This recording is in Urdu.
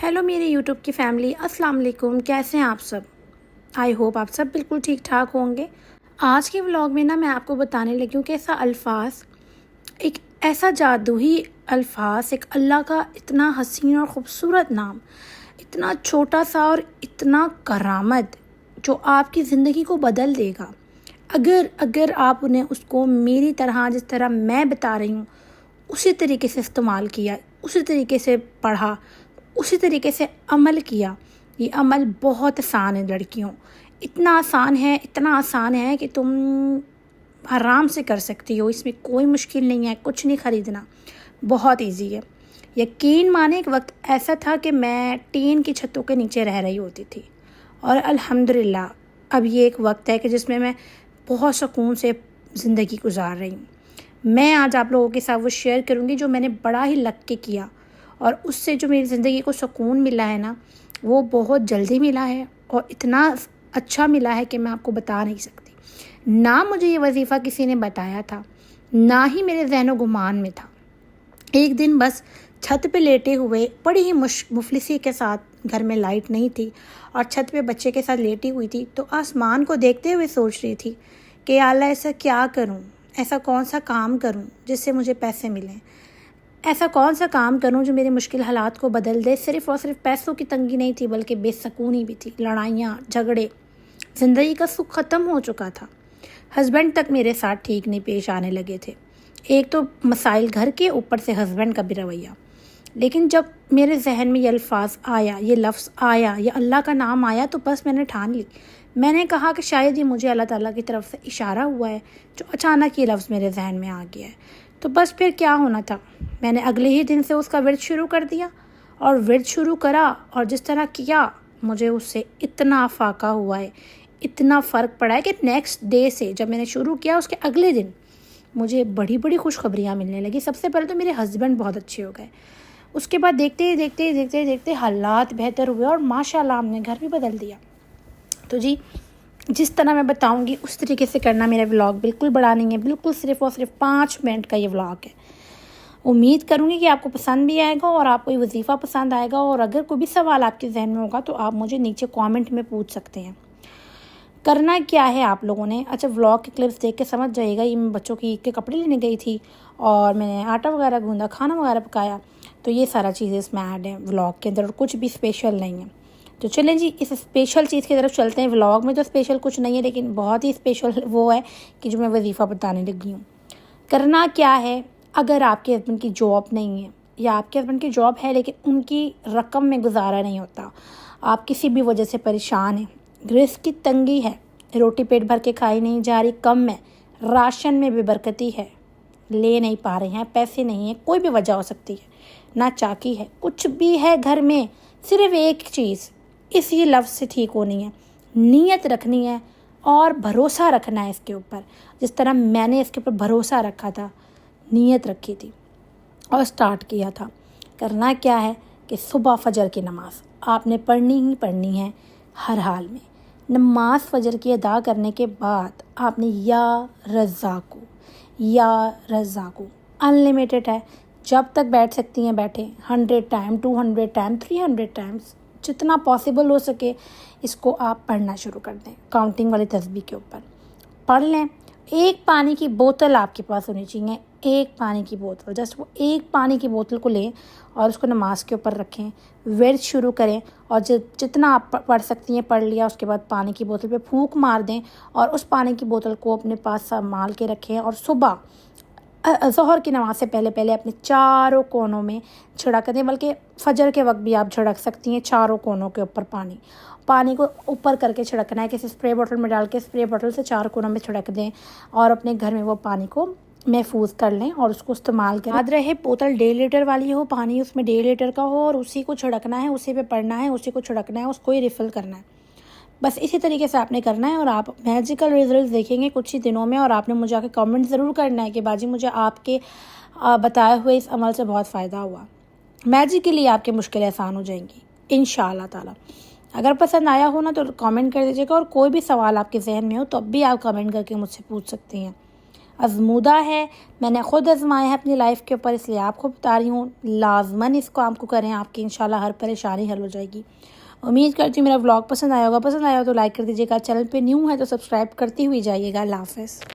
ہیلو میری یوٹیوب کی فیملی، السلام علیکم. کیسے ہیں آپ سب؟ آئی ہوپ آپ سب بالکل ٹھیک ٹھاک ہوں گے. آج کے ولاگ میں میں آپ کو بتانے لگی ہوں کہ ایک ایسا جادوئی الفاظ، ایک اللہ کا اتنا حسین اور خوبصورت نام، اتنا چھوٹا سا اور اتنا کرامت جو آپ کی زندگی کو بدل دے گا اگر آپ انہیں اس کو میری طرح، جس طرح میں بتا رہی ہوں، اسی طریقے سے استعمال کیا، اسی طریقے سے پڑھا، اسی طریقے سے عمل کیا. یہ عمل بہت آسان ہے لڑکیوں، اتنا آسان ہے کہ تم آرام سے کر سکتی ہو. اس میں کوئی مشکل نہیں ہے، کچھ نہیں خریدنا، بہت ایزی ہے. یقین مانے ایک وقت ایسا تھا کہ میں ٹین کی چھتوں کے نیچے رہ رہی ہوتی تھی، اور الحمدللہ اب یہ ایک وقت ہے کہ جس میں بہت سکون سے زندگی گزار رہی ہوں. میں آج آپ لوگوں کے ساتھ وہ شیئر کروں گی جو میں نے بڑا ہی لگ کے کیا، اور اس سے جو میری زندگی کو سکون ملا ہے نا، وہ بہت جلدی ملا ہے اور اتنا اچھا ملا ہے کہ میں آپ کو بتا نہیں سکتی. نہ مجھے یہ وظیفہ کسی نے بتایا تھا، نہ ہی میرے ذہن و گمان میں تھا. ایک دن بس چھت پہ لیٹے ہوئے، بڑی ہی مفلسی کے ساتھ، گھر میں لائٹ نہیں تھی اور چھت پہ بچے کے ساتھ لیٹی ہوئی تھی، تو آسمان کو دیکھتے ہوئے سوچ رہی تھی کہ اللہ ایسا کیا کروں، ایسا کون سا کام کروں جس سے مجھے پیسے ملیں، ایسا کون سا کام کروں جو میرے مشکل حالات کو بدل دے. صرف اور صرف پیسوں کی تنگی نہیں تھی، بلکہ بے سکونی بھی تھی، لڑائیاں، جھگڑے، زندگی کا سکھ ختم ہو چکا تھا. ہسبینڈ تک میرے ساتھ ٹھیک نہیں پیش آنے لگے تھے. ایک تو مسائل گھر کے، اوپر سے ہسبینڈ کا بھی رویہ. لیکن جب میرے ذہن میں یہ الفاظ آیا، یہ لفظ آیا، یہ اللہ کا نام آیا، تو بس میں نے ٹھان لی. میں نے کہا کہ شاید یہ مجھے اللہ تعالیٰ کی طرف سے اشارہ ہوا ہے، جو اچانک یہ لفظ میرے ذہن میں آ گیا ہے. تو بس پھر کیا ہونا تھا، میں نے اگلے ہی دن سے اس کا ورد شروع کر دیا، اور ورد شروع کرا اور جس طرح کیا، مجھے اس سے اتنا فاقہ ہوا ہے، اتنا فرق پڑا ہے کہ نیکسٹ ڈے سے، جب میں نے شروع کیا اس کے اگلے دن مجھے بڑی بڑی خوشخبریاں ملنے لگی. سب سے پہلے تو میرے ہسبینڈ بہت اچھے ہو گئے. اس کے بعد دیکھتے حالات بہتر ہوئے، اور ماشاءاللہ ہم نے گھر بھی بدل دیا. تو جی، جس طرح میں بتاؤں گی اس طریقے سے کرنا. میرا ولاگ بالکل بڑا نہیں ہے، بالکل صرف اور صرف 5 منٹ کا یہ ولاگ ہے. امید کروں گی کہ آپ کو پسند بھی آئے گا اور آپ کو یہ وظیفہ پسند آئے گا. اور اگر کوئی بھی سوال آپ کے ذہن میں ہوگا تو آپ مجھے نیچے کامنٹ میں پوچھ سکتے ہیں. کرنا کیا ہے آپ لوگوں نے، اچھا ولاگ کے کلپس دیکھ کے سمجھ جائے گا. یہ میں بچوں کی عید کے کپڑے لینے گئی تھی، اور میں نے آٹا وغیرہ گوندھا، کھانا وغیرہ پکایا. تو یہ سارا چیزیں اس میں ایڈ ہیں ولاگ کے اندر، اور کچھ بھی اسپیشل نہیں ہے. تو چلیں جی، اس اسپیشل چیز کی طرف چلتے ہیں. ولاگ میں تو اسپیشل کچھ نہیں ہے، لیکن بہت ہی اسپیشل وہ ہے کہ جو میں وظیفہ بتانے لگی ہوں. کرنا کیا ہے، اگر آپ کے ہسبینڈ کی جاب نہیں ہے، یا آپ کے ہسبینڈ کی جاب ہے لیکن ان کی رقم میں گزارا نہیں ہوتا، آپ کسی بھی وجہ سے پریشان ہیں، رزق کی تنگی ہے، روٹی پیٹ بھر کے کھائی نہیں جا رہی، کم ہے، راشن میں بے برکتی ہے، لے نہیں پا رہے ہیں، پیسے نہیں ہیں، کوئی بھی وجہ ہو سکتی ہے، نہ چاکی ہے، کچھ بھی ہے گھر میں، صرف ایک چیز اسی لفظ سے ٹھیک ہونی ہے. نیت رکھنی ہے اور بھروسہ رکھنا ہے اس کے اوپر، جس طرح میں نے اس کے اوپر بھروسہ رکھا تھا، نیت رکھی تھی اور سٹارٹ کیا تھا. کرنا کیا ہے کہ صبح فجر کی نماز آپ نے پڑھنی ہی پڑھنی ہے ہر حال میں. نماز فجر کی ادا کرنے کے بعد آپ نے یا رزاقو انلیمیٹڈ ہے، جب تک بیٹھ سکتی ہیں بیٹھیں، 100 ٹائم، 200 ٹائم، 300 ٹائمز، جتنا پاسبل ہو سکے اس کو آپ پڑھنا شروع کر دیں. کاؤنٹنگ والی تسبیح کے اوپر پڑھ لیں. ایک پانی کی بوتل آپ کے پاس ہونی چاہیے، ایک پانی کی بوتل، جسٹ وہ ایک پانی کی بوتل کو لیں اور اس کو نماز کے اوپر رکھیں، ورد شروع کریں، اور جتنا آپ پڑھ سکتی ہیں پڑھ لیا. اس کے بعد پانی کی بوتل پہ پھونک مار دیں، اور اس پانی کی بوتل کو اپنے پاس سنبھال کے رکھیں، اور صبح ظہر کی نماز سے پہلے اپنے چاروں کونوں میں چھڑک دیں. بلکہ فجر کے وقت بھی آپ چھڑک سکتی ہیں، چاروں کونوں کے اوپر پانی کو اوپر کر کے چھڑکنا ہے. کسی اسپرے بوٹل میں ڈال کے اسپرے بوٹل سے 4 کونوں میں چھڑک دیں، اور اپنے گھر میں وہ پانی کو محفوظ کر لیں اور اس کو استعمال کریں. یاد رہے بوتل 1.5 لیٹر والی ہو، پانی اس میں 1.5 لیٹر کا ہو، اور اسی کو چھڑکنا ہے، اسی پہ پڑھنا ہے، اسی کو چھڑکنا ہے، اس کو ہی ریفل کرنا ہے. بس اسی طریقے سے آپ نے کرنا ہے، اور آپ میجیکل ریزلٹس دیکھیں گے کچھ ہی دنوں میں. اور آپ نے مجھے آ کے کامنٹ ضرور کرنا ہے کہ باجی مجھے آپ کے بتائے ہوئے اس عمل سے بہت فائدہ ہوا. میجیکلی آپ کی مشکلیں آسان ہو جائیں گی انشاءاللہ تعالیٰ. اگر پسند آیا ہو نا تو کامنٹ کر دیجیے گا، اور کوئی بھی سوال آپ کے ذہن میں ہو تو اب بھی آپ کامنٹ کر کے مجھ سے پوچھ سکتی ہیں. آزمودہ ہے، میں نے خود آزمایا ہے اپنی لائف کے اوپر، اس لیے آپ کو بتا رہی ہوں۔ لازماً اس کو آپ کو کریں، آپ کی انشاءاللہ ہر پریشانی حل ہو جائے گی۔ امید کرتی ہوں میرا ولاگ پسند آیا ہوگا، پسند آیا ہو تو لائک کر دیجیے گا، چینل پہ نیو ہے تو سبسکرائب کرتی ہوئی جائیے گا۔ اللہ حافظ۔